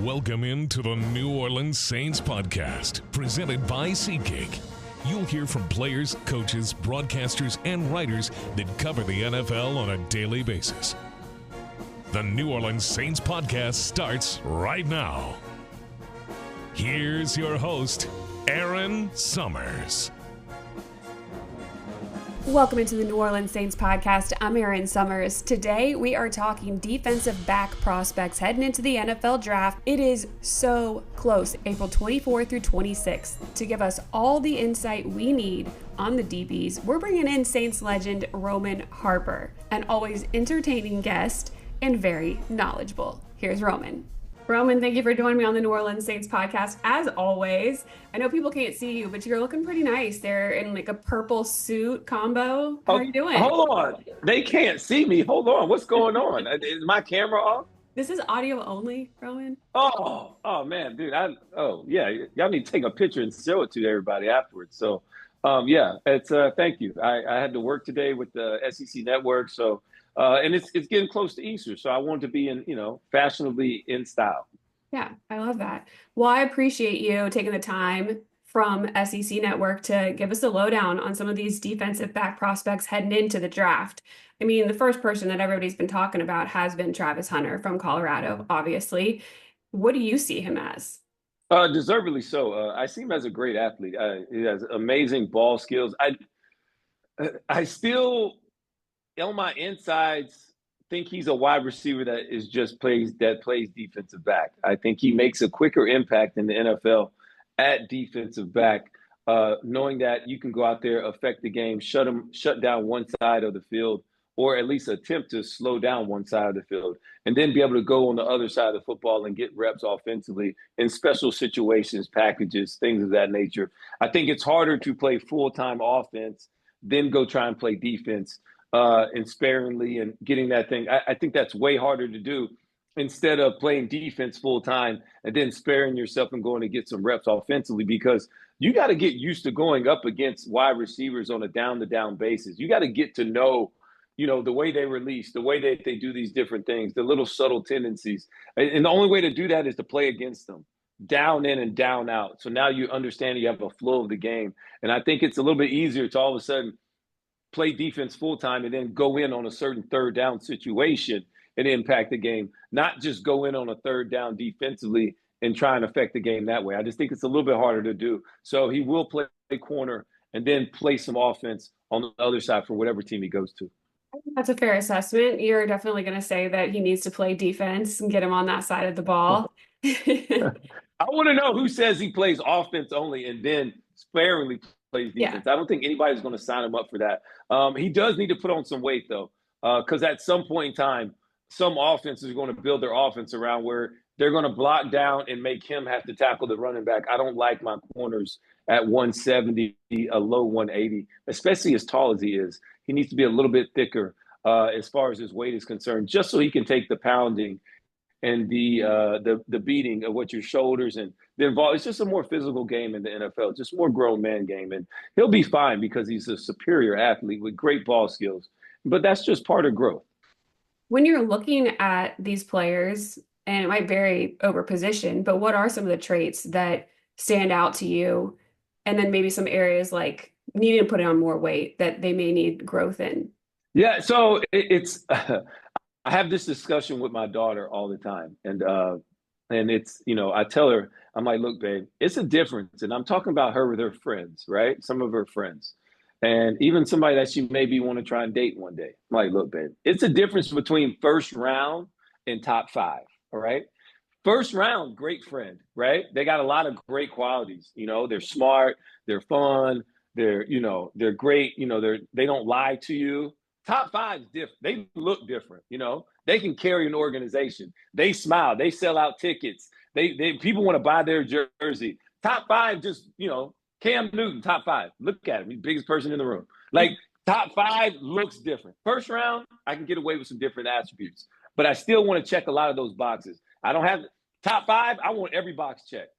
Welcome into the New Orleans Saints podcast, presented by SeatGeek. You'll hear from players, coaches, broadcasters, and writers that cover the NFL on a daily basis. The New Orleans Saints podcast starts right now. Here's your host, Erin Summers. Welcome into the New Orleans Saints podcast. I'm Erin Summers. Today we are talking defensive back prospects heading into the NFL draft. It is so close, April 24th through 26th. To give us all the insight we need on the DBs, we're bringing in Saints legend Roman Harper, an always entertaining guest and very knowledgeable. Here's Roman. Roman, thank you for joining me on the New Orleans Saints podcast. As always, I know people can't see you, but you're looking pretty nice. They're in like a purple suit combo. How are you doing? Hold on. They can't see me. Hold on. What's going on? Is my camera off? This is audio only, Roman. Oh man, dude. Yeah. Y'all need to take a picture and show it to everybody afterwards. So, it's thank you. I had to work today with the SEC network. So, and it's getting close to Easter. So I wanted to be fashionably in style. Yeah, I love that. Well, I appreciate you taking the time from SEC Network to give us a lowdown on some of these defensive back prospects heading into the draft. I mean, the first person that everybody's been talking about has been Travis Hunter from Colorado, obviously. What do you see him as? Deservedly so. I see him as a great athlete. He has amazing ball skills. I still, on my insides, think he's a wide receiver that plays defensive back. I think he makes a quicker impact in the NFL at defensive back, knowing that you can go out there, affect the game, shut down one side of the field, or at least attempt to slow down one side of the field, and then be able to go on the other side of the football and get reps offensively in special situations, packages, things of that nature. I think it's harder to play full-time offense than go try and play defense and sparingly and getting that thing. I think that's way harder to do instead of playing defense full time and then sparing yourself and going to get some reps offensively, because you got to get used to going up against wide receivers on a down-to-down basis. You got to get to know, the way they release, the way that they do these different things, the little subtle tendencies. And the only way to do that is to play against them, down in and down out. So now you understand you have a flow of the game. And I think it's a little bit easier to all of a sudden play defense full-time and then go in on a certain third down situation and impact the game, not just go in on a third down defensively and try and affect the game that way. I just think it's a little bit harder to do. So he will play corner and then play some offense on the other side for whatever team he goes to. I think that's a fair assessment. You're definitely going to say that he needs to play defense and get him on that side of the ball. I want to know who says he plays offense only and then sparingly plays defense. Yeah. I don't think anybody's going to sign him up for that. He does need to put on some weight, though, because at some point in time, some offenses are going to build their offense around where they're going to block down and make him have to tackle the running back. I don't like my corners at 170, a low 180, especially as tall as he is. He needs to be a little bit thicker as far as his weight is concerned, just so he can take the pounding and the beating of what your shoulders and the involved. It's just a more physical game in the NFL, just more grown man game. And he'll be fine because he's a superior athlete with great ball skills. But that's just part of growth. When you're looking at these players, and it might vary over position, but what are some of the traits that stand out to you? And then maybe some areas like needing to put on more weight that they may need growth in. Yeah, so it's I have this discussion with my daughter all the time. And it's, I tell her, I'm like, look, babe, it's a difference. And I'm talking about her with her friends, right? Some of her friends. And even somebody that she maybe want to try and date one day. I'm like, look, babe, it's a difference between first round and top 5, all right? First round, great friend, right? They got a lot of great qualities. They're smart, they're fun, they're great, they don't lie to you. Top 5 is different. They look different, They can carry an organization. They smile. They sell out tickets. They people want to buy their jersey. Top 5, just, Cam Newton, top 5. Look at him. He's the biggest person in the room. Like, top 5 looks different. First round, I can get away with some different attributes. But I still want to check a lot of those boxes. I don't have top 5. I want every box checked.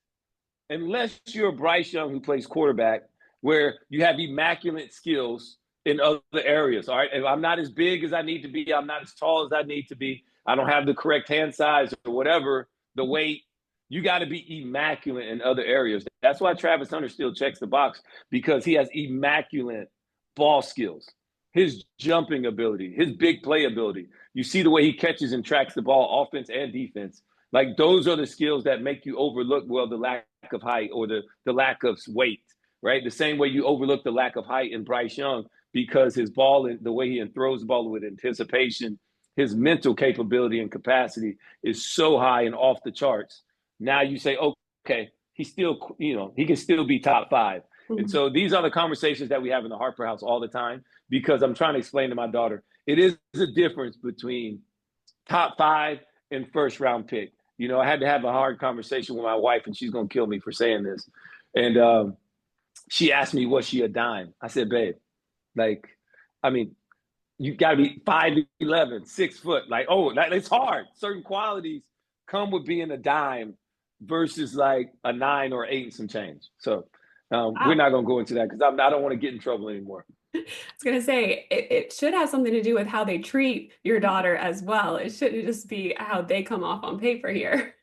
Unless you're Bryce Young who plays quarterback, where you have immaculate skills in other areas, all right? If I'm not as big as I need to be, I'm not as tall as I need to be, I don't have the correct hand size or whatever, the weight, You got to be immaculate in other areas. That's why Travis Hunter still checks the box, because he has immaculate ball skills, his jumping ability, his big play ability. You see the way he catches and tracks the ball, offense and defense. Like, those are the skills that make you overlook, well, the lack of height or the lack of weight, right? The same way you overlook the lack of height in Bryce Young, because his ball and the way he throws the ball with anticipation, his mental capability and capacity is so high and off the charts. Now you say, okay, he still, he can still be top 5. Mm-hmm. And so these are the conversations that we have in the Harper house all the time, because I'm trying to explain to my daughter, it is a difference between top 5 and first round pick. I had to have a hard conversation with my wife, and she's going to kill me for saying this. And she asked me, was she a dime? I said, babe, you got to be 5'11", 6 foot. It's hard. Certain qualities come with being a dime versus like a 9 or 8 and some change. So we're not going to go into that, because I don't want to get in trouble anymore. I was going to say, it should have something to do with how they treat your daughter as well. It shouldn't just be how they come off on paper here.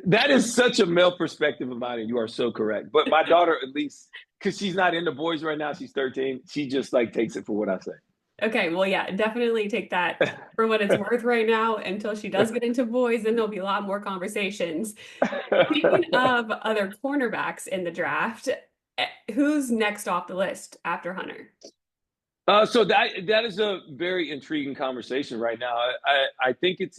That is such a male perspective of mine, and you are so correct. But my daughter, at least, because she's not into boys right now, she's 13, she just takes it for what I say. Okay, well, yeah, definitely take that for what it's worth right now until she does get into boys, and there'll be a lot more conversations. Speaking of other cornerbacks in the draft, who's next off the list after Hunter? So that is a very intriguing conversation right now. I think it's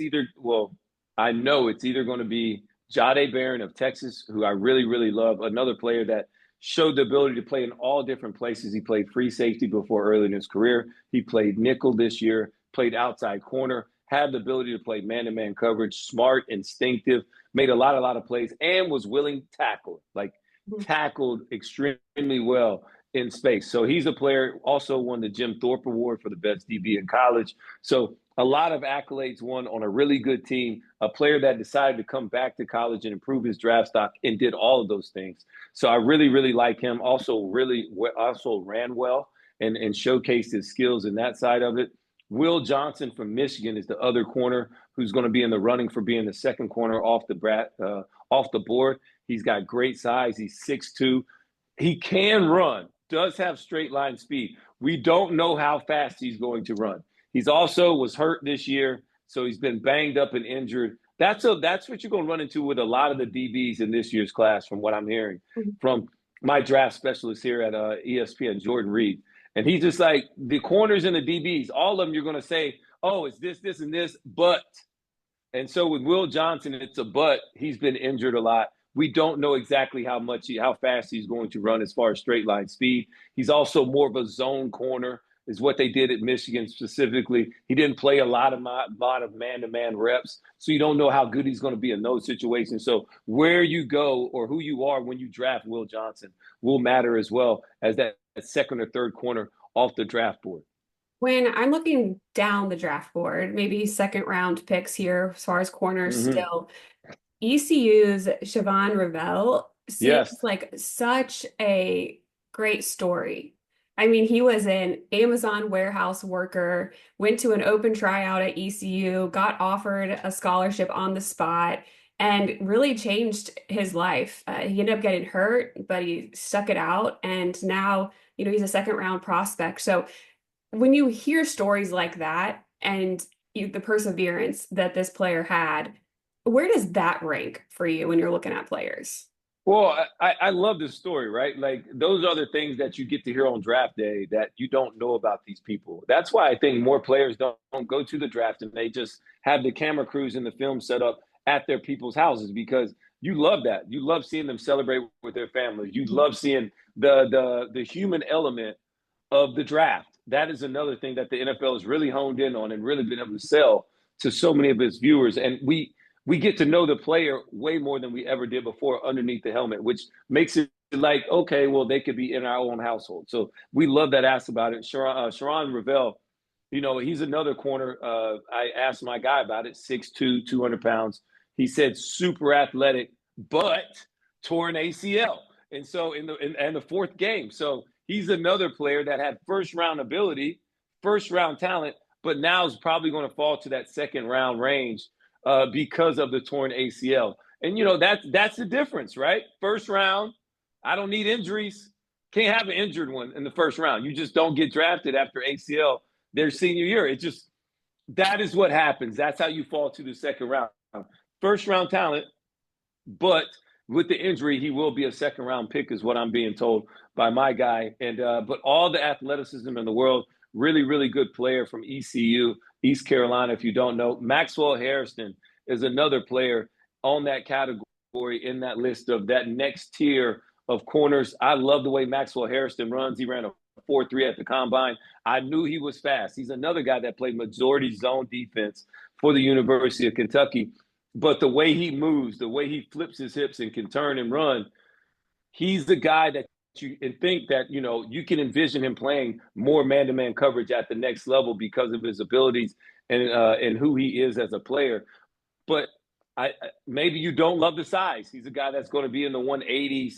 I know it's either going to be Jahdae Barron of Texas, who I really, really love, another player that showed the ability to play in all different places. He played free safety before early in his career. He played nickel this year, played outside corner, had the ability to play man-to-man coverage, smart, instinctive, made a lot of plays, and was willing to tackle, tackled extremely well in space. So he's a player, also won the Jim Thorpe Award for the best DB in college. So a lot of accolades won on a really good team, a player that decided to come back to college and improve his draft stock and did all of those things. So I really, really like him. Also ran well and showcased his skills in that side of it. Will Johnson from Michigan is the other corner who's going to be in the running for being the second corner off the board. He's got great size. He's 6'2". He can run, does have straight line speed. We don't know how fast he's going to run. He's also was hurt this year, so he's been banged up and injured. That's what you're going to run into with a lot of the DBs in this year's class, from what I'm hearing from my draft specialist here at ESPN, Jordan Reed. And he's just like, the corners and the DBs, all of them, you're going to say, oh, it's this, and this, but. And so with Will Johnson, it's a but. He's been injured a lot. We don't know exactly how fast he's going to run as far as straight line speed. He's also more of a zone corner, is what they did at Michigan specifically. He didn't play a lot of man-to-man reps, so you don't know how good he's going to be in those situations. So where you go or who you are when you draft Will Johnson will matter as well as that second or third corner off the draft board. When I'm looking down the draft board, maybe second-round picks here as far as corners still, ECU's Siobhan Revelle seems like such a great story. I mean, he was an Amazon warehouse worker, went to an open tryout at ECU, got offered a scholarship on the spot, and really changed his life. He ended up getting hurt, but he stuck it out. And now, he's a second-round prospect. So when you hear stories like that and the perseverance that this player had, where does that rank for you when you're looking at players? Well, I love this story, right? Like, those are the things that you get to hear on draft day that you don't know about these people. That's why I think more players don't go to the draft and they just have the camera crews and the film set up at their people's houses, because you love that. You love seeing them celebrate with their families. You love seeing the human element of the draft. That is another thing that the NFL has really honed in on and really been able to sell to so many of its viewers. And we get to know the player way more than we ever did before underneath the helmet, which makes it like, okay, well, they could be in our own household. So we love that ask about it. Sharon Revelle, he's another corner. I asked my guy about it, 6'2", 200 pounds. He said super athletic, but tore an ACL. And so in the fourth game. So he's another player that had first-round ability, first-round talent, but now is probably going to fall to that second-round range because of the torn ACL. And, that's the difference, right? First round, I don't need injuries. Can't have an injured one in the first round. You just don't get drafted after ACL their senior year. That is what happens. That's how you fall to the second round. First round talent, but with the injury, he will be a second round pick, is what I'm being told by my guy. And but all the athleticism in the world, really, really good player from ECU, East Carolina. If you don't know, Maxwell Harrison is another player on that category in that list of that next tier of corners. I love the way Maxwell Harrison runs. He ran a 4.3 at the combine. I knew he was fast. He's another guy that played majority zone defense for the University of Kentucky. But the way he moves, the way he flips his hips and can turn and run, he's the guy that you think that, you can envision him playing more man-to-man coverage at the next level because of his abilities and who he is as a player. But maybe you don't love the size. He's a guy that's going to be in the 180s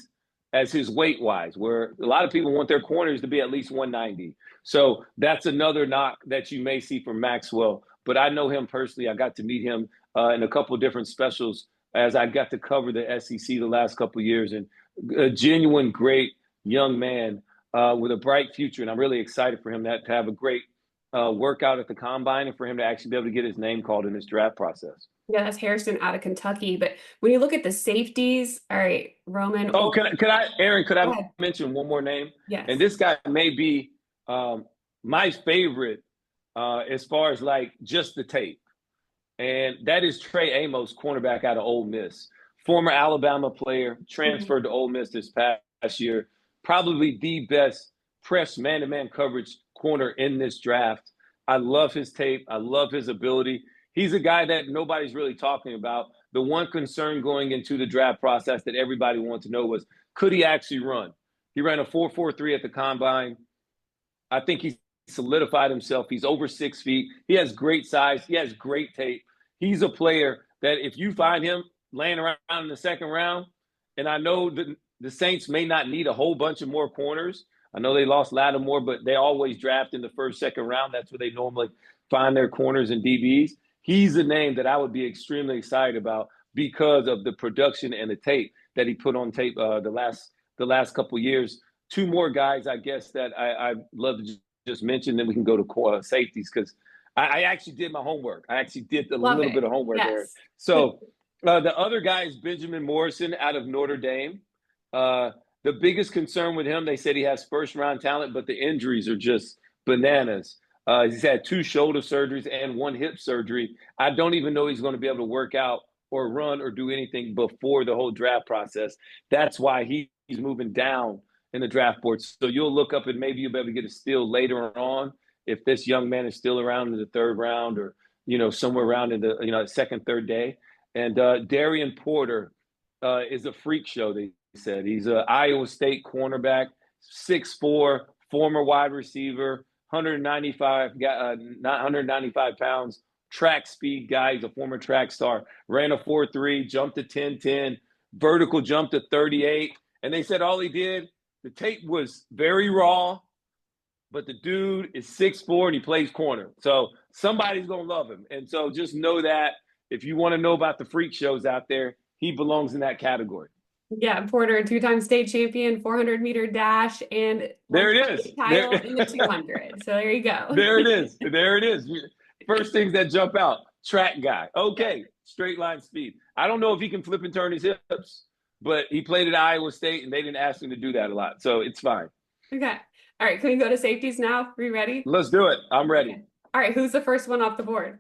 as his weight-wise, where a lot of people want their corners to be at least 190. So that's another knock that you may see from Maxwell. But I know him personally. I got to meet him in a couple of different specials as I got to cover the SEC the last couple of years, and a genuine great young man with a bright future. And I'm really excited for him to have a great workout at the combine and for him to actually be able to get his name called in this draft process. Yeah, that's Harrison out of Kentucky. But when you look at the safeties, all right, Roman. Oh, Erin, could I mention one more name? Yes. And this guy may be my favorite as far as like just the tape. And that is Trey Amos, cornerback out of Ole Miss. Former Alabama player, transferred to Ole Miss this past year. Probably the best press man-to-man coverage corner in this draft. I love his tape. I love his ability. He's a guy that nobody's really talking about. The one concern going into the draft process that everybody wanted to know was, could he actually run? He ran a 4.43 at the combine. I think he's solidified himself. He's over 6 feet. He has great size. He has great tape. He's a player that if you find him laying around in the second round, and I know the Saints may not need a whole bunch of more corners. I know they lost Lattimore, but they always draft in the first, second round. That's where they normally find their corners and DBs. He's a name that I would be extremely excited about because of the production and the tape that he put on tape the last couple of years. Two more guys, I guess, that I'd love to just mention. Then we can go to safeties because I actually did my homework. I actually did a little bit of homework there. So the other guy is Benjamin Morrison out of Notre Dame. The biggest concern with him, they said he has first-round talent, but the injuries are just bananas. He's had 2 shoulder surgeries and 1 hip surgery. I don't even know he's going to be able to work out or run or do anything before the whole draft process. That's why he's moving down in the draft board. So you'll look up and maybe you'll be able to get a steal later on if this young man is still around in the 3rd round or, somewhere around in the, 2nd, 3rd day. And Darian Porter is a freak show, they said. He's an Iowa State cornerback, 6'4", former wide receiver, 195 pounds, track speed guy. He's a former track star. Ran a 4.3, jumped to 10.10, vertical jump to 38. And they said all he did, the tape was very raw, but the dude is 6'4" and he plays corner. So somebody's going to love him. And so just know that if you want to know about the freak shows out there, he belongs in that category. Yeah, Porter, 2-time state champion, 400-meter dash, and there it is. Title in the 200. So there you go. There it is. There it is. First things that jump out, track guy. Okay, straight line speed. I don't know if he can flip and turn his hips, but he played at Iowa State, and they didn't ask him to do that a lot. So it's fine. Okay. All right, can we go to safeties now? Are you ready? Let's do it. I'm ready. Okay. All right, who's the first one off the board?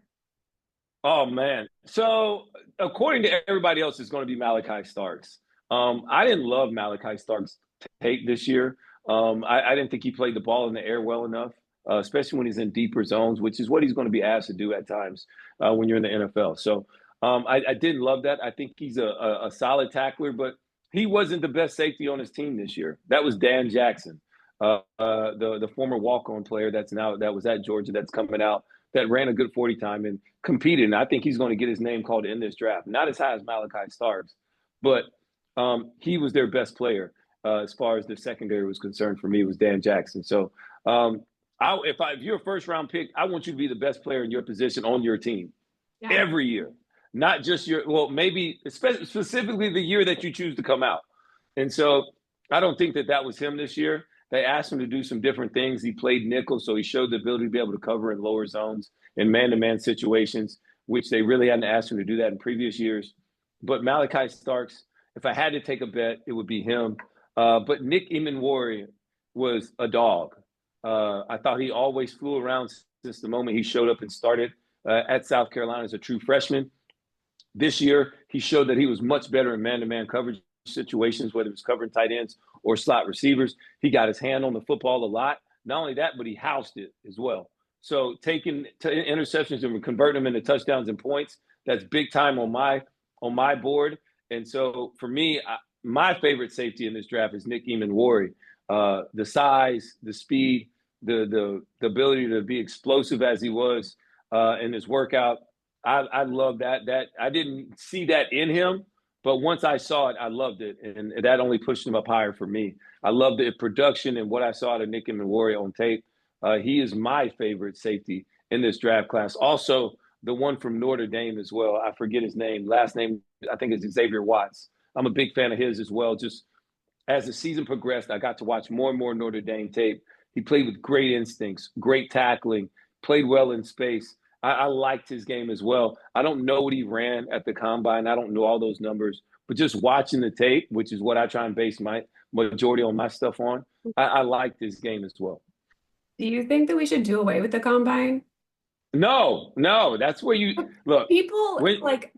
Oh, man. So according to everybody else, it's going to be Malachi Starks. I didn't love Malachi Starks' tape this year. I didn't think he played the ball in the air well enough, especially when he's in deeper zones, which is what he's going to be asked to do at times when you're in the NFL. So I didn't love that. I think he's a solid tackler, but he wasn't the best safety on his team this year. That was Dan Jackson, the former walk-on player that was at Georgia that's coming out, that ran a good 40 time and competed. And I think he's going to get his name called in this draft. Not as high as Malachi Starks, but he was their best player as far as the secondary was concerned. For me, was Dan Jackson. So if you're a first round pick, I want you to be the best player in your position on your team every year. not just maybe specifically the year that you choose to come out. And so I don't think that was him this year. They asked him to do some different things. He played nickel, so he showed the ability to be able to cover in lower zones in man-to-man situations, which they really hadn't asked him to do that in previous years. But Malachi Starks, if I had to take a bet, it would be him. But Nick Emenwari was a dog. I thought he always flew around since the moment he showed up and started at South Carolina as a true freshman. This year, he showed that he was much better in man-to-man coverage situations, whether it was covering tight ends or slot receivers. He got his hand on the football a lot. Not only that, but he housed it as well. So taking interceptions and converting them into touchdowns and points, that's big time on my board. And so for me, my favorite safety in this draft is Nick Emenwari. The size, the speed, the ability to be explosive as he was in his workout. I love that. That I didn't see that in him, but once I saw it, I loved it, and that only pushed him up higher for me. I love the production and what I saw out of Nick Emenwari on tape. He is my favorite safety in this draft class. Also, the one from Notre Dame as well. I forget his name. Last name, I think it's Xavier Watts. I'm a big fan of his as well. Just as the season progressed, I got to watch more and more Notre Dame tape. He played with great instincts, great tackling, played well in space. I liked his game as well. I don't know what he ran at the combine. I don't know all those numbers, but just watching the tape, which is what I try and base my majority on my stuff on, I liked his game as well. Do you think that we should do away with the combine? No, that's where you look. People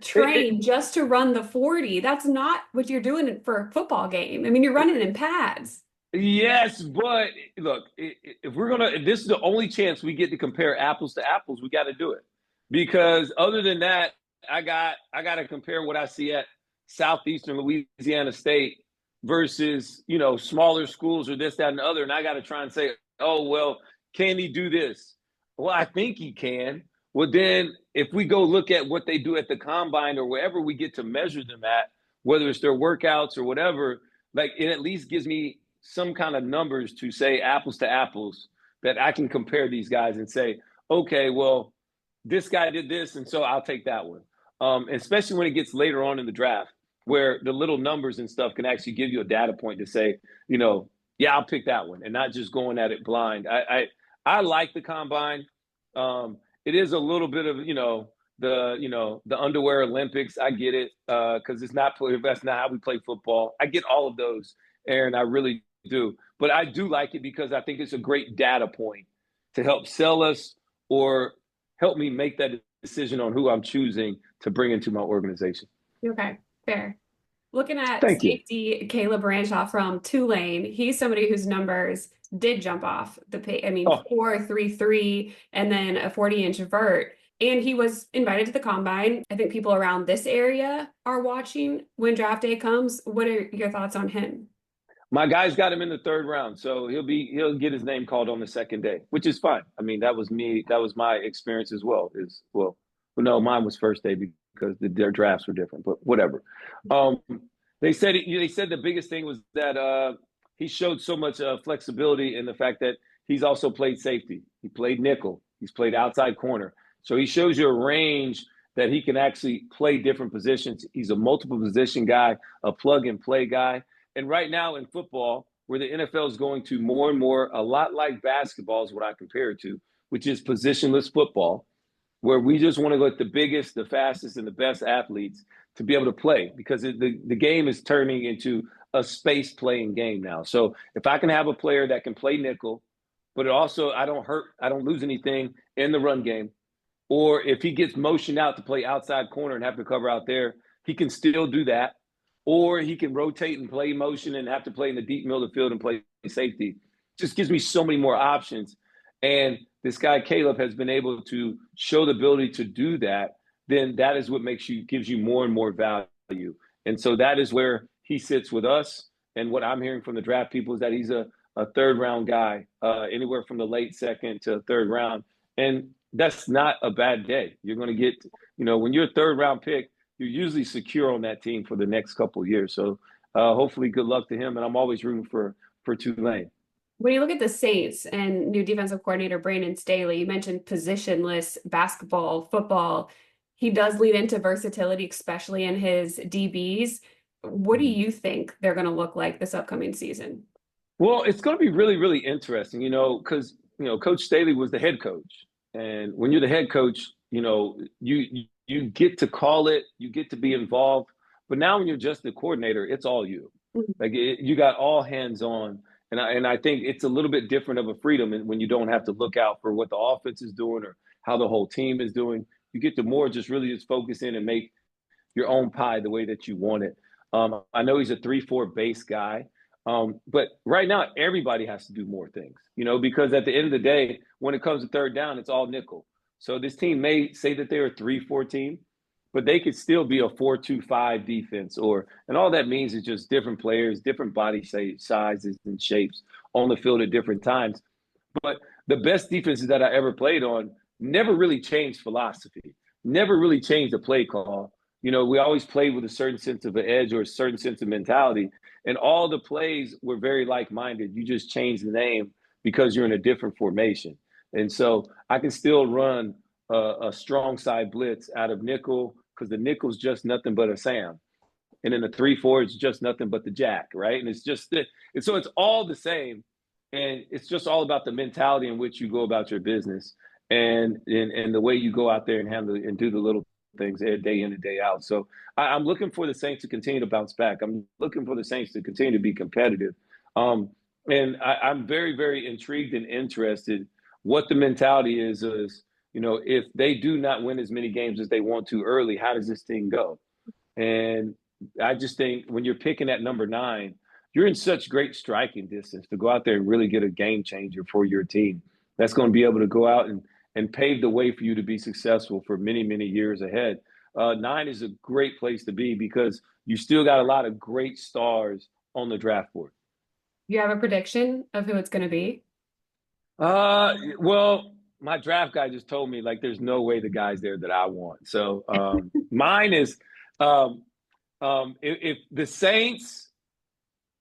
train just to run the 40. That's not what you're doing for a football game. I mean, you're running in pads. Yes, but look, if this is the only chance we get to compare apples to apples, we got to do it. Because other than that, I got to compare what I see at Southeastern Louisiana State versus, smaller schools or this, that, and the other. And I got to try and say, oh, well, can he do this? Well, I think he can. Well, then if we go look at what they do at the combine or wherever we get to measure them at, whether it's their workouts or whatever, like it at least gives me some kind of numbers to say apples to apples that I can compare these guys and say, okay, well, this guy did this, and so I'll take that one. Especially when it gets later on in the draft, where the little numbers and stuff can actually give you a data point to say, yeah, I'll pick that one, and not just going at it blind. I like the combine. It is a little bit of the underwear Olympics. I get it because that's not how we play football. I get all of those, Aaron. I really do. But I do like it because I think it's a great data point to help sell us or help me make that decision on who I'm choosing to bring into my organization. Okay, fair. Looking at safety, Caleb Branshaw from Tulane, he's somebody whose numbers did jump off the page. I mean, 4.33 and then a 40-inch vert. And he was invited to the combine. I think people around this area are watching when draft day comes. What are your thoughts on him? My guys got him in the third round, so he'll get his name called on the second day, which is fine. I mean, that was me. That was my experience as well. No, mine was first day because their drafts were different, but whatever. They said the biggest thing was that he showed so much flexibility in the fact that he's also played safety. He played nickel. He's played outside corner. So he shows you a range that he can actually play different positions. He's a multiple position guy, a plug and play guy. And right now in football, where the NFL is going to more and more, a lot like basketball is what I compare it to, which is positionless football, where we just want to get the biggest, the fastest, and the best athletes to be able to play because the game is turning into a space playing game now. So if I can have a player that can play nickel, but also I don't lose anything in the run game, or if he gets motioned out to play outside corner and have to cover out there, he can still do that. Or he can rotate and play motion and have to play in the deep middle of the field and play safety. Just gives me so many more options. And this guy, Caleb, has been able to show the ability to do that. Then that is what gives you more and more value. And so that is where he sits with us. And what I'm hearing from the draft people is that he's a third round guy, anywhere from the late second to third round. And that's not a bad day. You're going to get, when you're a third round pick, you're usually secure on that team for the next couple of years. So hopefully good luck to him. And I'm always rooting for Tulane. When you look at the Saints and new defensive coordinator Brandon Staley, you mentioned positionless basketball, football. he does lean into versatility, especially in his DBs. What do you think they're going to look like this upcoming season? Well, it's going to be really, really interesting, because, Coach Staley was the head coach. And when you're the head coach, you get to call it, you get to be involved. But now when you're just the coordinator, it's all you. Like you got all hands on. And I think it's a little bit different of a freedom when you don't have to look out for what the offense is doing or how the whole team is doing. You get to more just really just focus in and make your own pie the way that you want it. I know he's a 3-4 base guy. But right now, everybody has to do more things, because at the end of the day, when it comes to third down, it's all nickel. So this team may say that they're a 3-4 team, but they could still be a 4-2-5 defense, and all that means is just different players, different body sizes and shapes on the field at different times. But the best defenses that I ever played on never really changed philosophy, never really changed the play call. We always played with a certain sense of an edge or a certain sense of mentality. And all the plays were very like-minded. You just changed the name because you're in a different formation. And so I can still run a strong side blitz out of nickel because the nickel's just nothing but a Sam. And then the 3-4 is just nothing but the Jack, right? And it's just – and so it's all the same. And it's just all about the mentality in which you go about your business and the way you go out there and handle and do the little things day in and day out. So I'm looking for the Saints to continue to bounce back. I'm looking for the Saints to continue to be competitive. And I'm very, very intrigued and interested what the mentality is, if they do not win as many games as they want to early, how does this thing go? And I just think when you're picking at number 9, you're in such great striking distance to go out there and really get a game changer for your team. That's going to be able to go out and pave the way for you to be successful for many, many years ahead. 9 is a great place to be because you still got a lot of great stars on the draft board. You have a prediction of who it's going to be? Well, my draft guy just told me, there's no way the guy's there that I want. So mine is if the Saints,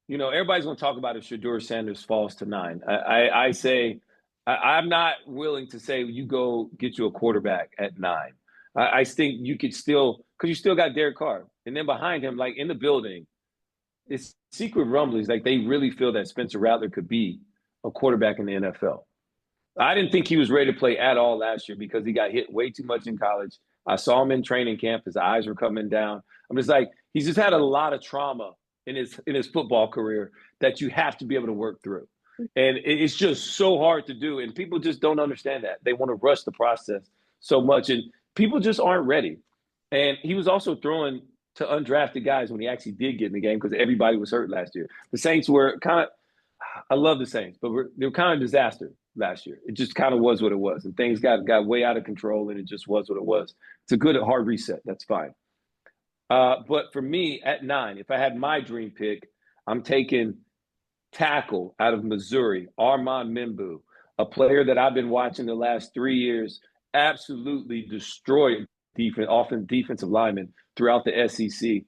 everybody's going to talk about if Shedeur Sanders falls to 9. I say I'm not willing to say you go get you a quarterback at 9. I think you could still – because you still got Derek Carr. And then behind him, in the building, it's secret rumblings. They really feel that Spencer Rattler could be a quarterback in the NFL. I didn't think he was ready to play at all last year because he got hit way too much in college. I saw him in training camp. His eyes were coming down. I'm just he's just had a lot of trauma in his football career that you have to be able to work through. And it's just so hard to do. And people just don't understand that. They want to rush the process so much. And people just aren't ready. And he was also throwing to undrafted guys when he actually did get in the game because everybody was hurt last year. The Saints were kind of – I love the Saints, but they were kind of a disaster last year. It just kind of was what it was. And things got way out of control, and it just was what it was. It's a good hard reset. That's fine. But for me, at 9, if I had my dream pick, I'm taking tackle out of Missouri, Armand Membu, a player that I've been watching the last 3 years absolutely destroy defensive linemen throughout the SEC.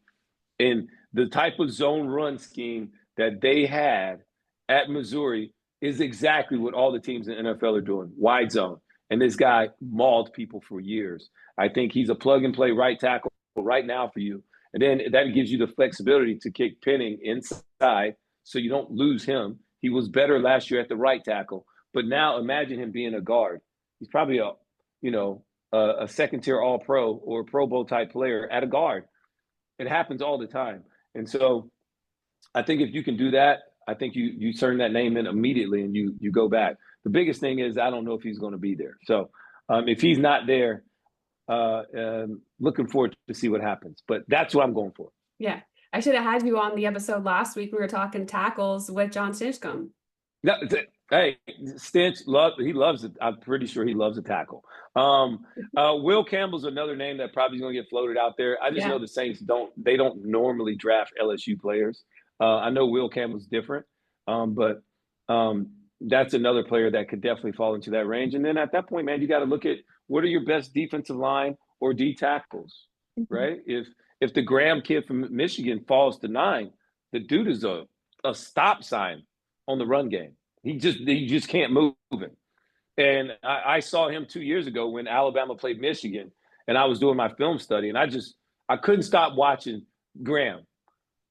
And the type of zone run scheme that they had at Missouri is exactly what all the teams in the NFL are doing, wide zone. And this guy mauled people for years. I think he's a plug-and-play right tackle right now for you. And then that gives you the flexibility to kick Penning inside so you don't lose him. He was better last year at the right tackle. But now imagine him being a guard. He's probably a second-tier All-Pro or Pro Bowl type player at a guard. It happens all the time. And so I think if you can do that, I think you turn that name in immediately and you go back. The biggest thing is I don't know if he's going to be there. So if he's not there, looking forward to see what happens. But that's what I'm going for. Yeah. I should have had you on the episode last week. We were talking tackles with John Stinchcomb. No, hey, Stinch, he loves it. I'm pretty sure he loves a tackle. Will Campbell's another name that probably is going to get floated out there. I just know the Saints don't normally draft LSU players. I know Will Campbell's different, but that's another player that could definitely fall into that range. And then at that point, man, you got to look at what are your best defensive line or D tackles, right? If the Graham kid from Michigan falls to 9, the dude is a stop sign on the run game. He just can't move him. And I saw him 2 years ago when Alabama played Michigan, and I was doing my film study, and I couldn't stop watching Graham.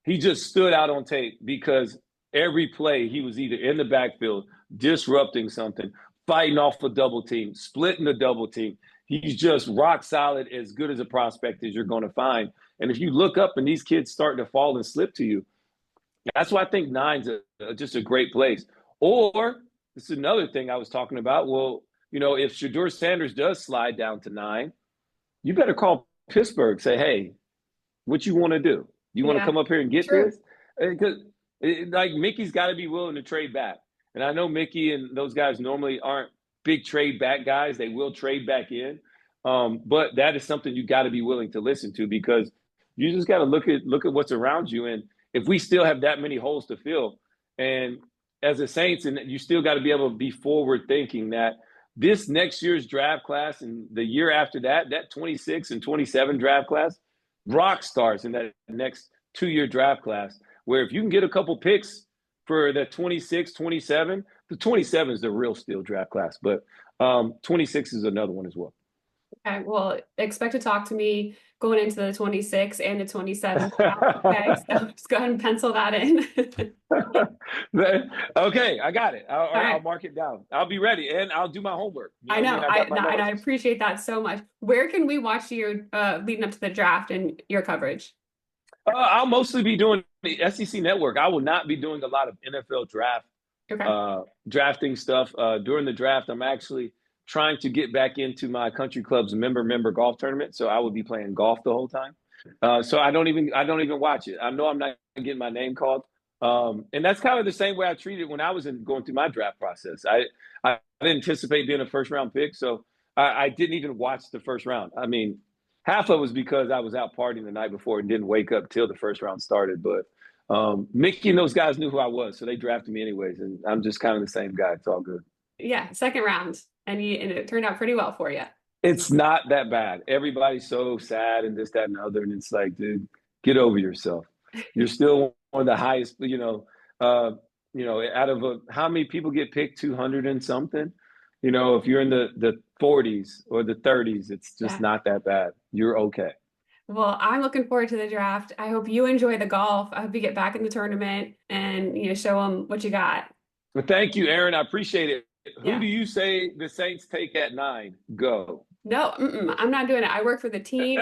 He just stood out on tape because every play he was either in the backfield, disrupting something, fighting off a double team, splitting the double team. He's just rock solid, as good as a prospect as you're going to find. And if you look up and these kids starting to fall and slip to you, that's why I think 9's just a great place. Or this is another thing I was talking about. Well, if Shedeur Sanders does slide down to 9, you better call Pittsburgh, say, hey, what you want to do? You want to come up here and get this? Because like Mickey's got to be willing to trade back. And I know Mickey and those guys normally aren't big trade back guys. They will trade back in. But that is something you got to be willing to listen to, because you just got to look at what's around you. And if we still have that many holes to fill, and as a Saints, and you still got to be able to be forward thinking that this next year's draft class and the year after that 26 and 27 draft class, rock stars in that next 2-year draft class, where if you can get a couple picks for the 26, 27, the 27 is the real steal draft class, but 26 is another one as well. Okay, well, expect to talk to me going into the 26 and the 27. Okay, so just go ahead and pencil that in. Okay, I got it. I'll mark it down. I'll be ready, and I'll do my homework. I know. And I appreciate that so much. Where can we watch you leading up to the draft and your coverage? I'll mostly be doing the SEC Network. I will not be doing a lot of NFL draft drafting stuff. During the draft, I'm actually trying to get back into my country club's member golf tournament. So I will be playing golf the whole time. So I don't even watch it. I know I'm not getting my name called. And that's kind of the same way I treated when I was going through my draft process. I didn't anticipate being a first round pick. So I didn't even watch the first round. I mean, half of it was because I was out partying the night before and didn't wake up till the first round started. But Mickey and those guys knew who I was, so they drafted me anyways. And I'm just kind of the same guy. It's all good. Yeah, second round. And it turned out pretty well for you. It's not that bad. Everybody's so sad and this, that, and the other. And it's like, dude, get over yourself. You're still one of the highest, out of how many people get picked, 200 and something? If you're in the 40s or the 30s, it's just not that bad. You're okay. Well, I'm looking forward to the draft. I hope you enjoy the golf. I hope you get back in the tournament and, show them what you got. Well, thank you, Erin. I appreciate it. Who do you say the Saints take at 9? Go. No, I'm not doing it. I work for the team.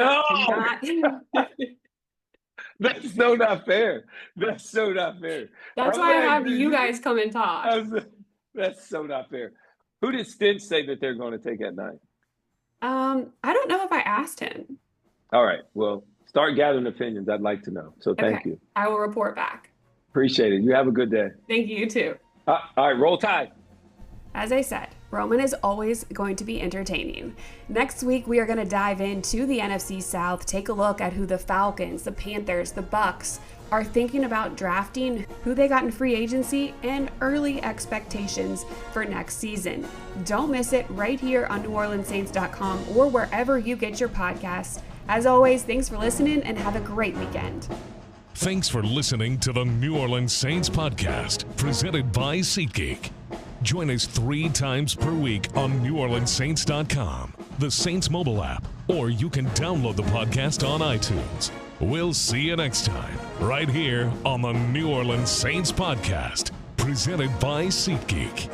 That's so not fair. That's so not fair. That's why I have you guys come and talk. That's so not fair. Who did Stint say that they're going to take at 9? I don't know if I asked him. All right. Well, start gathering opinions. I'd like to know. So thank you. I will report back. Appreciate it. You have a good day. Thank you, too. All right. Roll Tide. As I said, Roman is always going to be entertaining. Next week, we are going to dive into the NFC South, take a look at who the Falcons, the Panthers, the Bucks are thinking about drafting, who they got in free agency, and early expectations for next season. Don't miss it right here on NewOrleansSaints.com or wherever you get your podcasts. As always, thanks for listening and have a great weekend. Thanks for listening to the New Orleans Saints podcast, presented by SeatGeek. Join us 3 times per week on NewOrleansSaints.com, the Saints mobile app, or you can download the podcast on iTunes. We'll see you next time, right here on the New Orleans Saints podcast, presented by SeatGeek.